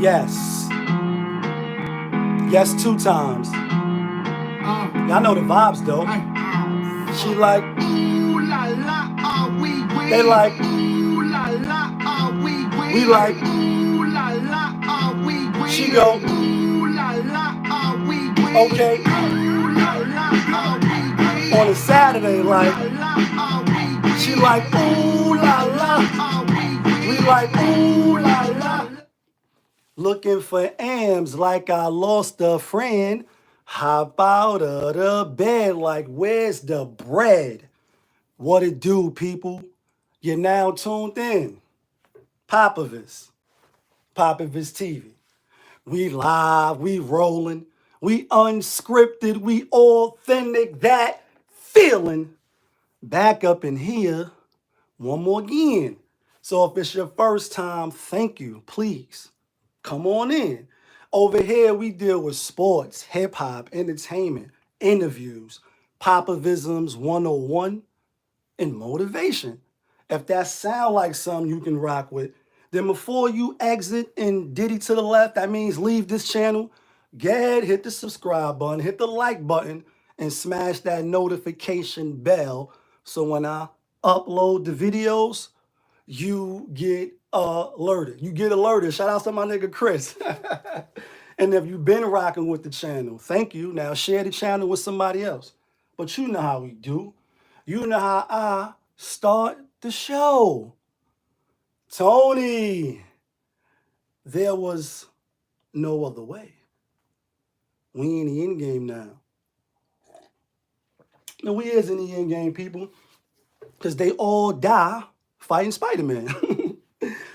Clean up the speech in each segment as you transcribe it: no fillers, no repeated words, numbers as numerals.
Yes. Yes, 2 times. Y'all know the vibes though. She like, ooh la la, are we with? They like, ooh la la, are we with? We like, ooh la la, are we with? She go, ooh la la, are we with? Okay. Ooh la la, are we with? On a Saturday, like, she like, ooh la la, are we with? We like, ooh la la. Looking for AMs like I lost a friend. Hop out of the bed like, where's the bread? What it do, people? You're now tuned in. POPAVIST. POPAVIST TV. We live, we rolling, we unscripted, we authentic, that feeling. Back up in here one more again. So if it's your first time, thank you, please. Come on in. Over here, we deal with sports, hip hop, entertainment, interviews, Popavisms 101, and motivation. If that sound like something you can rock with, then before you exit and diddy to the left, that means leave this channel, go ahead, hit the subscribe button, hit the like button, and smash that notification bell so when I upload the videos, you get alerted. You get alerted. Shout out to my nigga Chris. And if you've been rocking with the channel, thank you. Now share the channel with somebody else. But you know how we do. You know how I start the show. Tony, there was no other way. We in the end game now. And we is in the end game, people, because they all die fighting Spider-Man.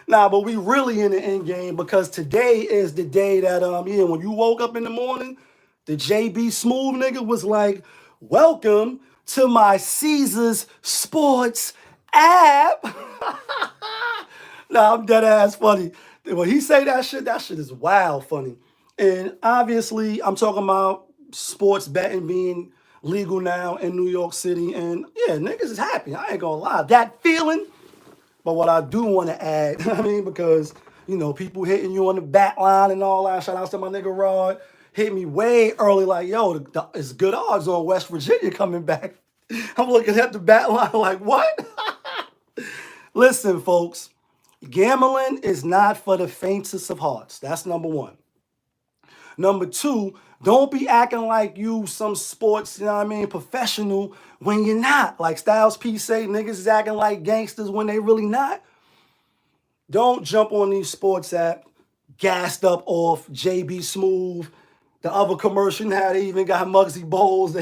Nah, but we really in the end game because today is the day that, when you woke up in the morning, the JB Smooth nigga was like, welcome to my Caesars Sports app. Nah, I'm dead ass funny. When he say that shit is wild funny. And obviously, I'm talking about sports betting being legal now in New York City. And yeah, niggas is happy. I ain't gonna lie. That feeling. But what I do want to add, because, people hitting you on the back line and all that. Shout out to my nigga Rod. Hit me way early like, yo, it's good odds on West Virginia coming back. I'm looking at the back line like, what? Listen, folks, gambling is not for the faintest of hearts. That's number one. Number two, don't be acting like you some sports, professional when you're not. Like Styles P say, niggas is acting like gangsters when they really not. Don't jump on these sports apps, gassed up off JB Smooth. The other commercial now, they even got Muggsy Bowles.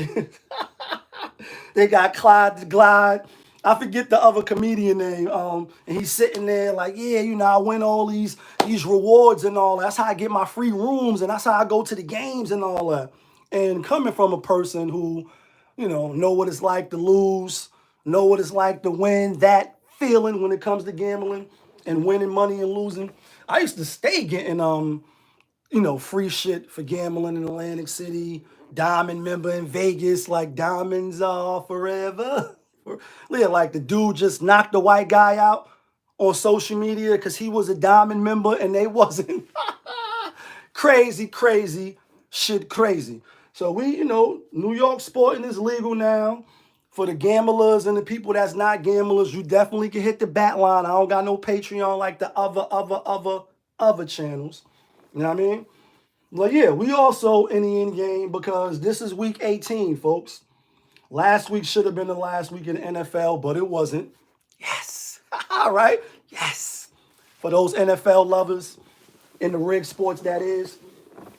They got Clyde the Glide. I forget the other comedian name. And he's sitting there like, yeah, I win all these rewards and all that. That's how I get my free rooms, and that's how I go to the games and all that. And coming from a person who, know what it's like to lose, know what it's like to win, that feeling when it comes to gambling and winning money and losing. I used to stay getting free shit for gambling in Atlantic City, Diamond member in Vegas, like diamonds are forever. Yeah, like the dude just knocked the white guy out on social media because he was a Diamond member and they wasn't. Crazy, crazy, shit crazy. So we, New York sporting is legal now. For the gamblers and the people that's not gamblers, you definitely can hit the bat line. I don't got no Patreon like the other channels. You know what I mean? Well, yeah, we also in the end game because this is week 18, folks. Last week should have been the last week in the NFL, but it wasn't. Yes. All right. Yes. For those NFL lovers in the rig sports, that is.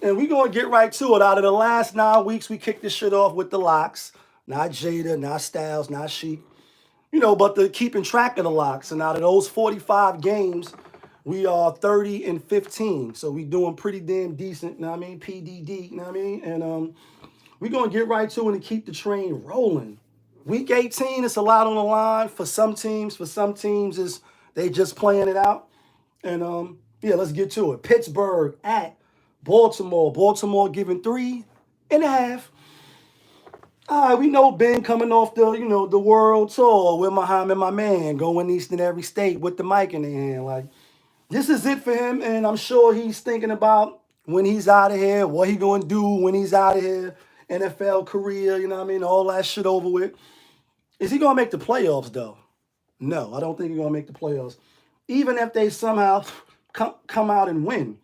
And we're going to get right to it. Out of the last 9 weeks, we kicked this shit off with the LocKs. Not Jada, not Styles, not Sheik. But the keeping track of the LocKs. And out of those 45 games, we are 30-15. So we doing pretty damn decent, PDD, And we're going to get right to it and keep the train rolling. Week 18, it's a lot on the line for some teams. For some teams, they just playing it out. And, let's get to it. Pittsburgh at Baltimore. Baltimore giving 3.5. All right, we know Ben coming off the world tour with Muhammad, my man, going east in every state with the mic in their hand. Like, this is it for him, and I'm sure he's thinking about when he's out of here, what he going to do when he's out of here, NFL career, you know what I mean, all that shit over with. Is he going to make the playoffs, though? No, I don't think he's going to make the playoffs. Even if they somehow come out and win.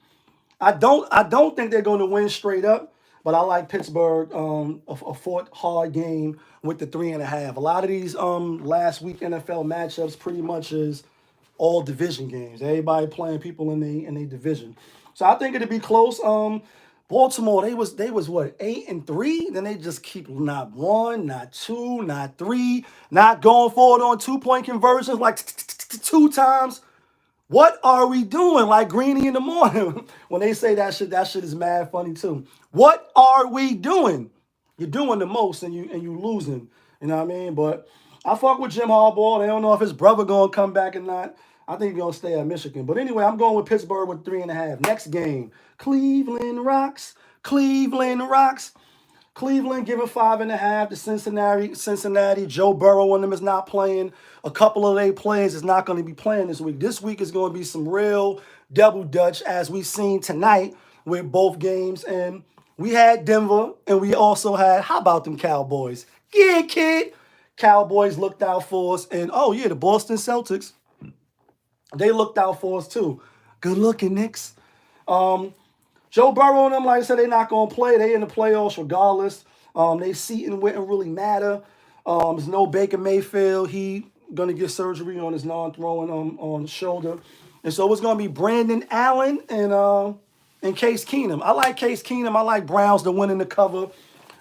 I don't think they're going to win straight up, but I like Pittsburgh a fought hard game with the 3.5. A lot of these last week NFL matchups pretty much is all division games. Everybody playing people in the division. So I think it'd be close. Baltimore, they was what, 8-3? Then they just keep not one, not two, not three, not going forward on 2-point conversions like 2 times. What are we doing? Like Greeny in the morning. When they say that shit is mad funny too. What are we doing? You're doing the most and you losing. You know what I mean? But I fuck with Jim Harbaugh. They don't know if his brother gonna come back or not. I think he's gonna stay at Michigan. But anyway, I'm going with Pittsburgh with 3.5. Next game. Cleveland rocks. Cleveland rocks. Cleveland giving 5.5 to Cincinnati. Joe Burrow and them is not playing. A couple of their players is not going to be playing this week. This week is going to be some real double dutch as we've seen tonight with both games. And we had Denver and we also had, how about them Cowboys? Yeah, kid. Cowboys looked out for us. And oh yeah, the Boston Celtics, they looked out for us too. Good looking, Knicks. Joe Burrow and them, like I said, they're not going to play. They in the playoffs regardless. They seating wouldn't really matter. There's no Baker Mayfield. He going to get surgery on his non-throwing on shoulder. And so it's going to be Brandon Allen and Case Keenum. I like Case Keenum. I like Browns to win in the cover.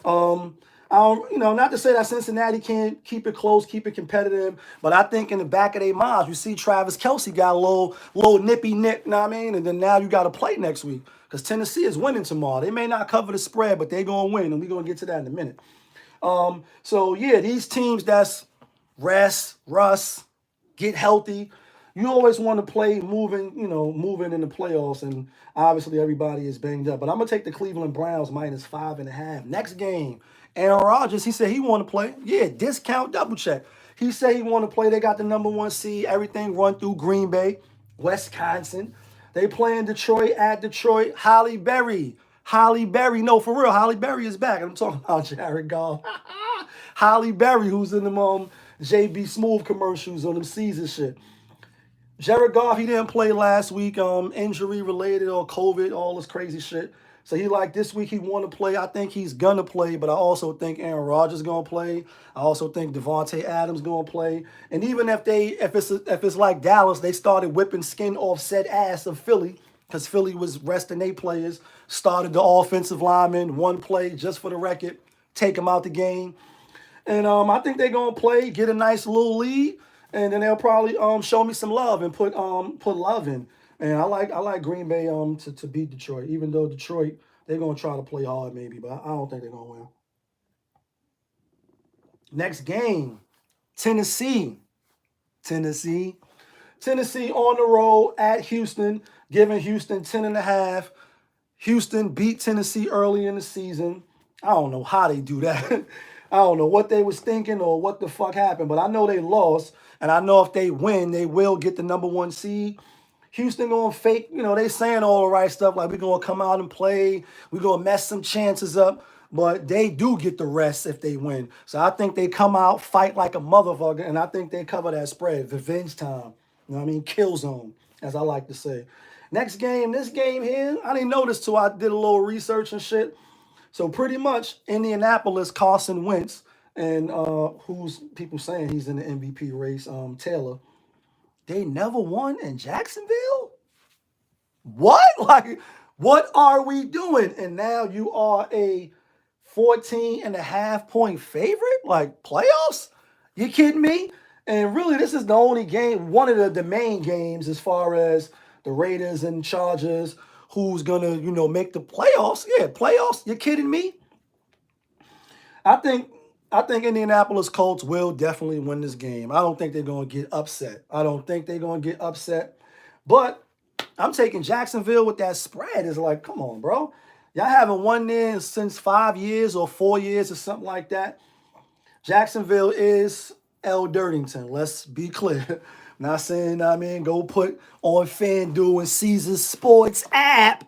I don't, not to say that Cincinnati can't keep it close, keep it competitive, but I think in the back of their minds, you see Travis Kelce got a little nippy nip, you know what I mean? And then now you got to play next week because Tennessee is winning tomorrow. They may not cover the spread, but they're going to win, and we're going to get to that in a minute. So, yeah, these teams that's rest, get healthy. You always want to play moving in the playoffs, and obviously everybody is banged up. But I'm going to take the Cleveland Browns minus 5.5. Next game, Aaron Rodgers, he said he want to play. Yeah, discount, double check. He said he want to play. They got the #1 seed. Everything run through Green Bay, Wisconsin. They playing Detroit at Detroit. Holly Berry. No, for real, Holly Berry is back. I'm talking about Jared Goff. Holly Berry, who's in them JB Smooth commercials on them season shit. Jared Goff, he didn't play last week, injury related or COVID, all this crazy shit. So he this week he want to play. I think he's gonna play, but I also think Aaron Rodgers gonna play. I also think Devontae Adams gonna play. And even if it's like Dallas, they started whipping skin off said ass of Philly because Philly was resting their players. Started the offensive lineman, one play just for the record, take them out the game. And I think they're gonna play, get a nice little lead, and then they'll probably show me some love and put love in. And I like Green Bay to beat Detroit, even though Detroit, they're gonna try to play hard maybe, but I don't think they're gonna win. Next game, Tennessee on the road at Houston, giving Houston 10.5. Houston beat Tennessee early in the season. I don't know how they do that. I don't know what they was thinking or what the fuck happened, but I know they lost, and I know if they win, they will get the #1 seed. Houston going to fake, they saying all the right stuff, like we're going to come out and play, we're going to mess some chances up, but they do get the rest if they win. So I think they come out, fight like a motherfucker, and I think they cover that spread. Revenge time. You know what I mean? Kill zone, as I like to say. Next game, this game here, I didn't know this till I did a little research and shit. So pretty much Indianapolis, Carson Wentz, and who's people saying he's in the MVP race, Taylor. They never won in Jacksonville? What? Like, what are we doing? And now you are a 14.5-point favorite? Like, playoffs? You kidding me? And really, this is the only game, one of the main games as far as the Raiders and Chargers, who's going to, make the playoffs. Yeah, playoffs? You kidding me? I think Indianapolis Colts will definitely win this game. I don't think they're going to get upset. But I'm taking Jacksonville with that spread. It's like, come on, bro. Y'all haven't won there since 5 years or 4 years or something like that. Jacksonville is L. Dirtington. Let's be clear. Not saying, I mean, go put on FanDuel and Caesars Sports app.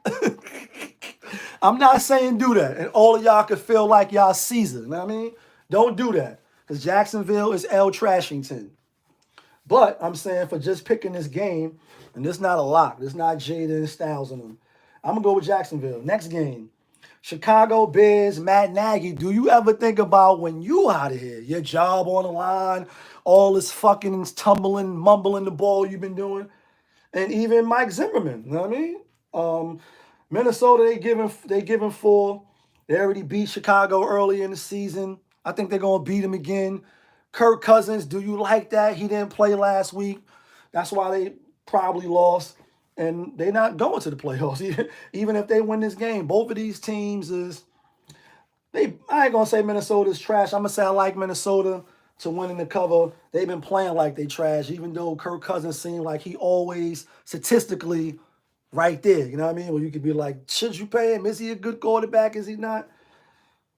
I'm not saying do that. And all of y'all can feel like y'all Caesar. You know what I mean? Don't do that. Because Jacksonville is L Trashington. But I'm saying for just picking this game, and this not a lock. This not Jada and Styles on them. I'm going to go with Jacksonville. Next game. Chicago Bears, Matt Nagy. Do you ever think about when you out of here? Your job on the line, all this fucking tumbling, mumbling the ball you've been doing. And even Mike Zimmerman, you know what I mean? Minnesota, they giving 4. They already beat Chicago early in the season. I think they're going to beat them again. Kirk Cousins, do you like that? He didn't play last week. That's why they probably lost. And they're not going to the playoffs. Even if they win this game, both of these teams is, I ain't going to say Minnesota's trash. I'm going to say I like Minnesota to win in the cover. They've been playing like they trash, even though Kirk Cousins seemed like he always statistically right there. You know what I mean? Where you could be like, should you pay him? Is he a good quarterback? Is he not?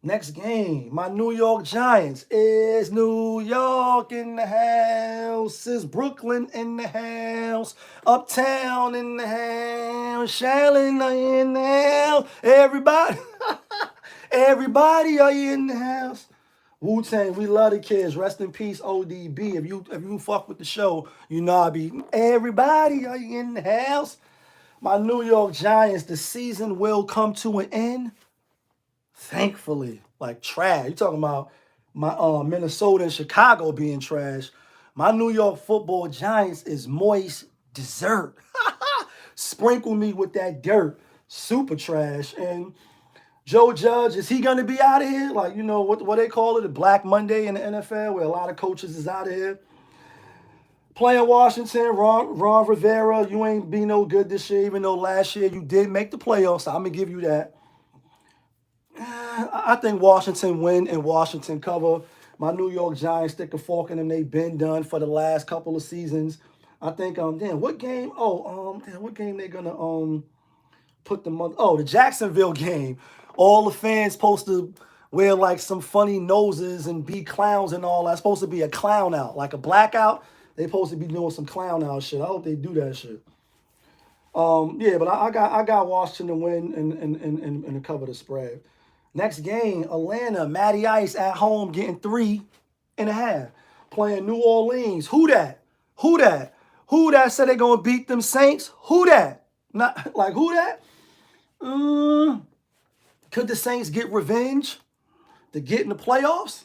Next game, my New York Giants. Is New York in the house? Is Brooklyn in the house? Uptown in the house? Charlotte in the house? Everybody, everybody are you in the house? Wu-Tang, we love the kids. Rest in peace, ODB. If you fuck with the show, you know I be. Everybody are you in the house? My New York Giants, the season will come to an end. Thankfully, like trash. You talking about my Minnesota and Chicago being trash. My New York football Giants is moist dessert. Sprinkle me with that dirt. Super trash. And Joe Judge, is he going to be out of here? Like, you know, what they call it, a Black Monday in the NFL, where a lot of coaches is out of here. Playing Washington, Ron Rivera, you ain't be no good this year, even though last year you did make the playoffs. So I'm going to give you that. I think Washington win and Washington cover. My New York Giants stick a fork in them. They've been done for the last couple of seasons. I think damn, what game? What game they gonna put them on? Oh, the Jacksonville game. All the fans supposed to wear like some funny noses and be clowns and all that. It's supposed to be a clown out, like a blackout. They supposed to be doing some clown out shit. I hope they do that shit. Yeah, but I got Washington to win and to cover the spread. Next game, Atlanta, Matty Ice at home getting 3.5. Playing New Orleans. Who that? Who that? Who that said they gonna beat them Saints? Who that? Not like who that? Could the Saints get revenge to get in the playoffs?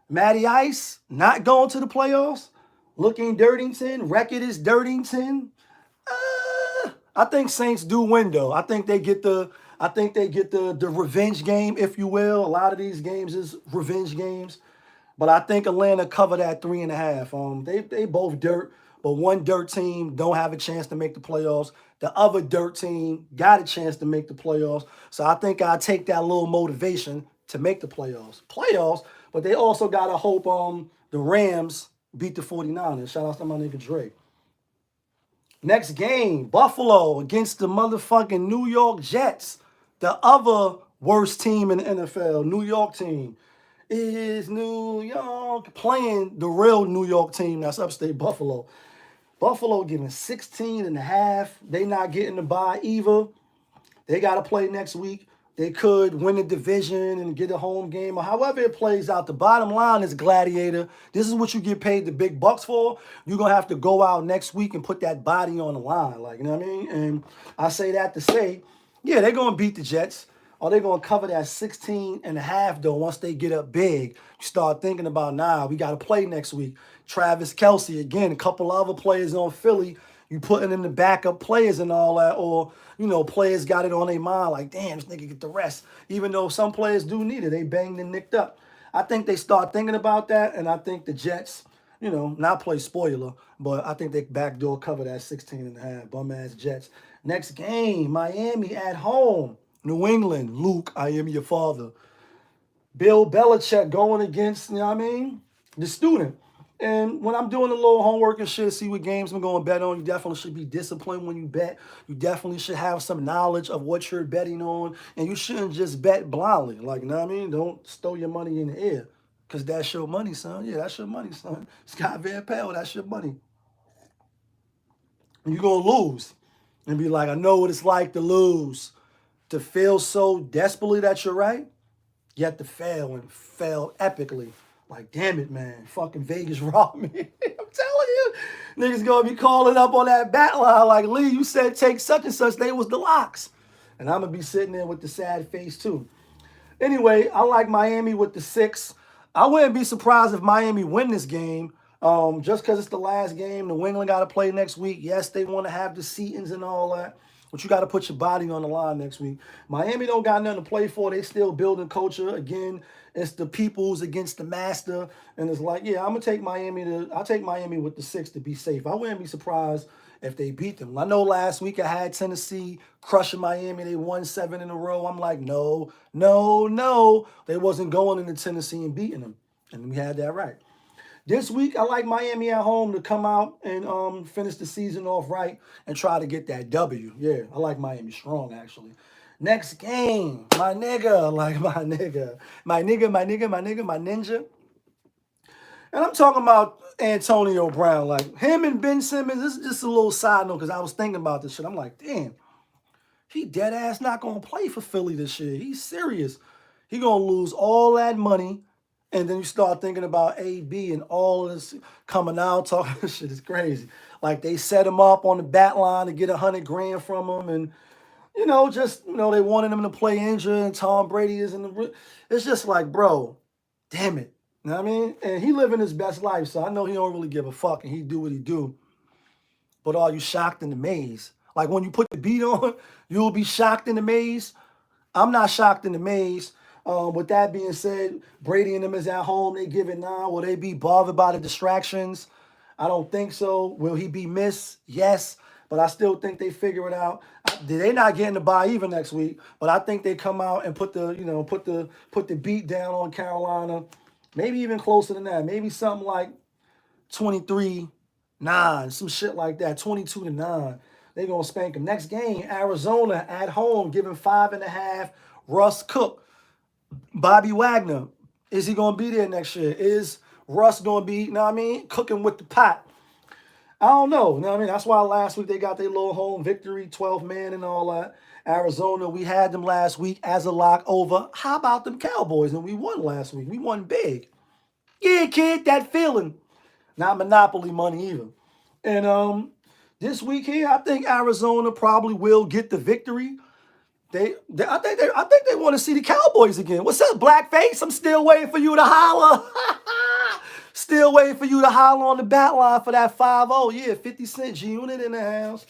Matty Ice not going to the playoffs. Looking Dirtington. Record is Dirtington. I think Saints do win though. I think they get the revenge game, if you will. A lot of these games is revenge games. But I think Atlanta cover that 3.5. They both dirt, but one dirt team don't have a chance to make the playoffs. The other dirt team got a chance to make the playoffs. So I think I'll take that little motivation to make the playoffs. But they also gotta hope the Rams beat the 49ers. Shout out to my nigga Drake. Next game, Buffalo against the motherfucking New York Jets. The other worst team in the NFL, New York team. Is New York playing the real New York team that's upstate Buffalo. Buffalo giving 16.5. They not getting the bye either. They got to play next week. They could win the division and get a home game, or however it plays out. The bottom line is, Gladiator, this is what you get paid the big bucks for. You're going to have to go out next week and put that body on the line. Like, you know what I mean? And I say that to say, yeah, they're going to beat the Jets. Or they're going to cover that 16.5, though, once they get up big. You start thinking about, nah, we got to play next week. Travis Kelce, again, a couple other players on Philly. You putting in the backup players and all that, or, you know, players got it on their mind like, damn, this nigga get the rest. Even though some players do need it. They banged and nicked up. I think they start thinking about that, and I think the Jets, you know, not play spoiler, but I think they backdoor cover that 16.5. Bum-ass Jets. Next game, Miami at home. New England, Luke, I am your father. Bill Belichick going against, you know what I mean, the student. And when I'm doing a little homework and shit, see what games I'm going to bet on, you definitely should be disciplined when you bet. You definitely should have some knowledge of what you're betting on. And you shouldn't just bet blindly. Like, you know what I mean? Don't stow your money in the air. Because that's your money, son. Yeah, that's your money, son. Scott Van Pelt, that's your money. And you're going to lose. And be like, I know what it's like to lose. To feel so desperately that you're right, yet to fail and fail epically. Like, damn it, man. Fucking Vegas robbed me. I'm telling you. Niggas going to be calling up on that bat line like, Lee, you said take such and such. They was the LocKs. And I'm going to be sitting there with the sad face, too. Anyway, I like Miami with the 6. I wouldn't be surprised if Miami win this game. Just because it's the last game. New England got to play next week. Yes, they want to have the seatings and all that. But you got to put your body on the line next week. Miami don't got nothing to play for. They still building culture. Again, it's the peoples against the master. And it's like, yeah, I'm going to take Miami I'll take Miami with the 6 to be safe. I wouldn't be surprised if they beat them. I know last week I had Tennessee crushing Miami. They won 7 in a row. I'm like, no. They wasn't going into Tennessee and beating them. And we had that right. This week, I like Miami at home to come out and finish the season off right and try to get that W. Yeah, I like Miami strong, actually. Next game, my nigga, like my nigga. My ninja. And I'm talking about Antonio Brown. Like, him and Ben Simmons, this is just a little side note because I was thinking about this shit. I'm like, damn, he dead ass not going to play for Philly this year. He's serious. He going to lose all that money. And then you start thinking about AB and all of this coming out, talking this shit is crazy. Like, they set him up on the bat line to get $100 grand from him. And, they wanted him to play injured and Tom Brady is in the... It's just like, bro, damn it. You know what I mean? And he living his best life, so I know he don't really give a fuck and he do what he do. But are you shocked and amazed? Like, when you put the beat on, you'll be shocked and amazed. I'm not shocked and amazed. With that being said, Brady and them is at home. They give it 9. Will they be bothered by the distractions? I don't think so. Will he be missed? Yes. But I still think they figure it out. They're not getting the bye even next week. But I think they come out and put the beat down on Carolina. Maybe even closer than that. Maybe something like 23-9. Some shit like that. 22-9. They're going to spank them. Next game, Arizona at home, giving 5.5. Russ Cook. Bobby Wagner, is he going to be there next year? Is Russ going to be, cooking with the pot? I don't know. That's why last week they got their little home victory, 12-man and all that. Arizona, we had them last week as a lock over. How about them Cowboys? And we won last week. We won big. Yeah, kid, that feeling. Not monopoly money either. And this week here, I think Arizona probably will get the victory. I think they want to see the Cowboys again. What's up, Blackface? I'm still waiting for you to holler. Still waiting for you to holler on the bat line for that 5-0. Yeah, 50 Cent, G-Unit in the house.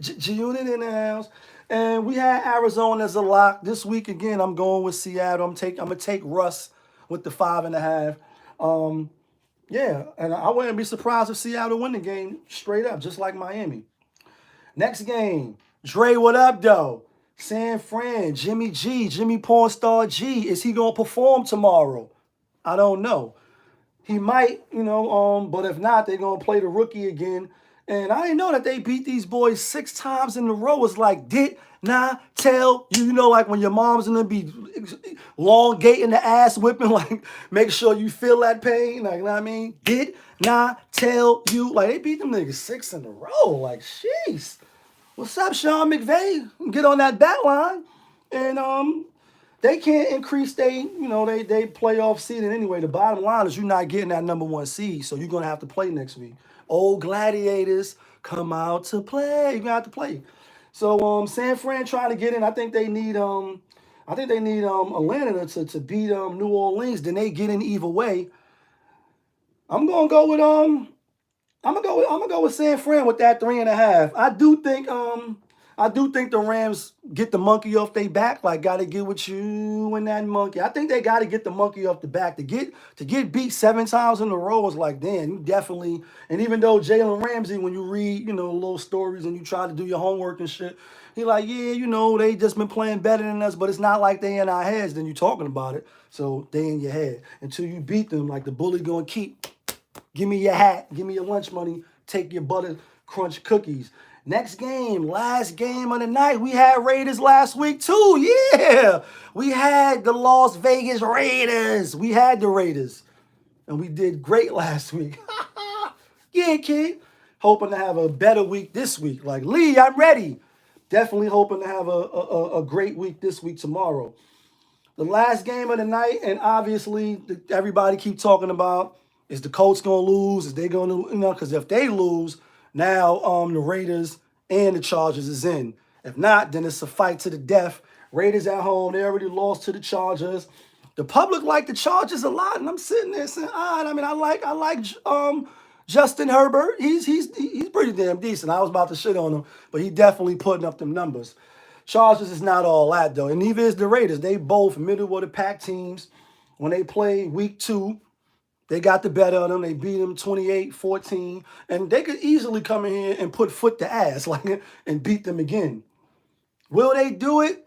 G-Unit in the house. And we had Arizona as a lock. This week, again, I'm going with Seattle. I'm going to take Russ with the 5.5. Yeah, and I wouldn't be surprised if Seattle win the game straight up, just like Miami. Next game, Dre, what up, though? San Fran, Jimmy G, Jimmy Pornstar G. Is he going to perform tomorrow? I don't know. He might, but if not, they're going to play the rookie again. And I didn't know that they beat these boys 6 times in a row. It's like, did not tell you, like when your mom's going to be elongating the ass whipping, like make sure you feel that pain. Like, you know what I mean? Did not tell you. Like, they beat them niggas 6 in a row. Like, jeez. What's up, Sean McVay? Get on that bat line. And they can't increase they playoff seeding anyway. The bottom line is you're not getting that number 1 seed, so you're going to have to play next week. Old Gladiators, come out to play. You're going to have to play. So San Fran trying to get in. I think they need Atlanta to beat New Orleans. Then they get in either way. I'm gonna go with San Fran with that 3.5. I do think the Rams get the monkey off their back. Like, gotta get with you and that monkey. I think they gotta get the monkey off the back. To get beat 7 times in a row is like, damn, you definitely. And even though Jalen Ramsey, when you read, little stories and you try to do your homework and shit, he like, yeah, they just been playing better than us, but it's not like they in our heads. Then you talking about it, so they in your head until you beat them. Like the bully gonna keep. Give me your hat. Give me your lunch money. Take your butter crunch cookies. Next game, last game of the night. We had Raiders last week too. Yeah. We had the Las Vegas Raiders. We had the Raiders. And we did great last week. Yeah, kid. hoping to have a better week this week. Like, Lee, I'm ready. Definitely hoping to have a great week this week tomorrow. The last game of the night, and obviously everybody keep talking about, is the Colts going to lose? Is they going to, because if they lose, now the Raiders and the Chargers is in. If not, then it's a fight to the death. Raiders at home, they already lost to the Chargers. The public like the Chargers a lot, and I'm sitting there saying, all right, I mean, I like Justin Herbert. He's pretty damn decent. I was about to shit on him, but he definitely putting up them numbers. Chargers is not all that, though, and neither is the Raiders. They both middle of the pack teams. When they play week 2, they got the better of them. They beat them 28-14, and they could easily come in here and put foot to ass and beat them again. Will they do it?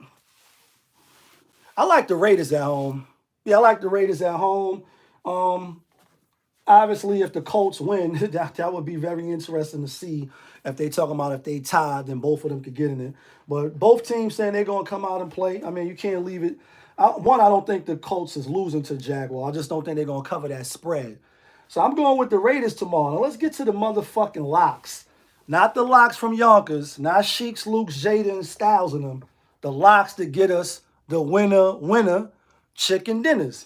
I like the Raiders at home. Yeah, I like the Raiders at home. Obviously, if the Colts win, that would be very interesting to see. If they talking about if they tied, then both of them could get in it. But both teams saying they're going to come out and play. I mean, you can't leave it. I don't think the Colts is losing to the Jaguars. I just don't think they're going to cover that spread. So I'm going with the Raiders tomorrow. Now, let's get to the motherfucking locks. Not the locks from Yonkers. Not Sheiks, Lukes, Jada, and Styles in them. The locks that get us the winner chicken dinners.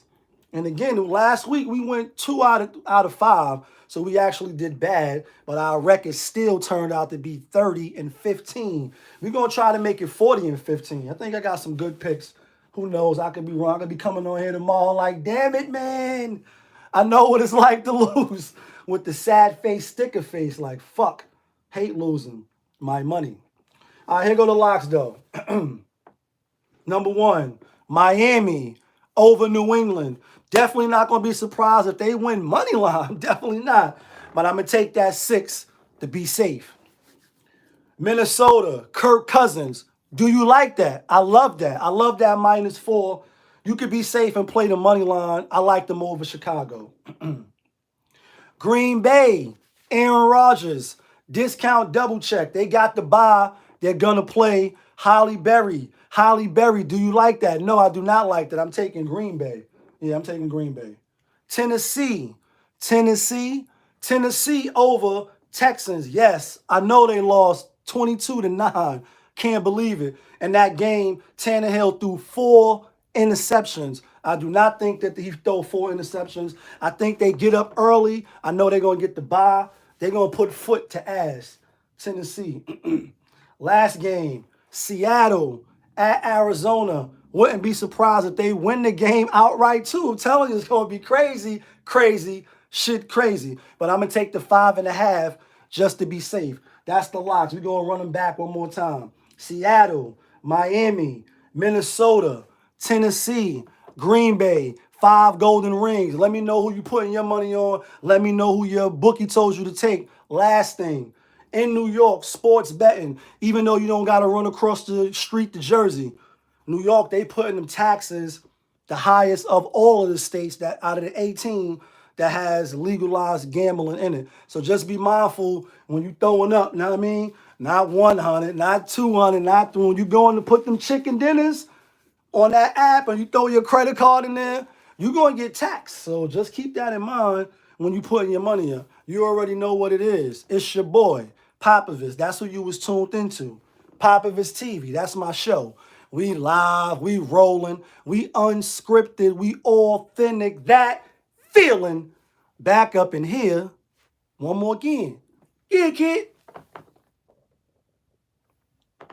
And again, last week we went 2 out of 5, so we actually did bad, but our record still turned out to be 30-15. We're going to try to make it 40-15. I think I got some good picks. Who knows? I could be wrong. I could be coming on here tomorrow like, damn it, man. I know what it's like to lose with the sad face, sticker face, like, fuck, hate losing my money. All right, here go the locks, though. Number 1, Miami over New England. Definitely not going to be surprised if they win money line. Definitely not. But I'm going to take that 6 to be safe. Minnesota, Kirk Cousins. Do you like that? I love that. I love that -4. You could be safe and play the money line. I like them over Chicago. Green Bay, Aaron Rodgers. Discount double check. They got the bye. They're going to play Holly Berry. Holly Berry, do you like that? No, I do not like that. I'm taking Green Bay. Yeah, I'm taking Green Bay. Tennessee over Texans. Yes, I know they lost 22-9. Can't believe it. And that game, Tannehill threw 4 interceptions. I do not think that he throw 4 interceptions. I think they get up early. I know they're going to get the bye. They're going to put foot to ass. Tennessee. Last game, Seattle at Arizona. Wouldn't be surprised if they win the game outright, too. I'm telling you, it's going to be crazy, shit crazy. But I'm going to take the 5.5 just to be safe. That's the locks. We're going to run them back one more time. Seattle, Miami, Minnesota, Tennessee, Green Bay, 5 golden rings. Let me know who you putting your money on. Let me know who your bookie told you to take. Last thing, in New York, sports betting, even though you don't got to run across the street to Jersey, New York, they putting them taxes the highest of all of the states that out of the 18 that has legalized gambling in it. So just be mindful when you throwing up, you know what I mean? Not 100, not 200, not 300. When you going to put them chicken dinners on that app and you throw your credit card in there, you're going to get taxed. So just keep that in mind when you putting your money up. You already know what it is. It's your boy, POPAVIST. That's who you was tuned into. POPAVIST TV. That's my show. We live, we rolling, we unscripted, we authentic. That feeling back up in here one more again. Yeah, kid.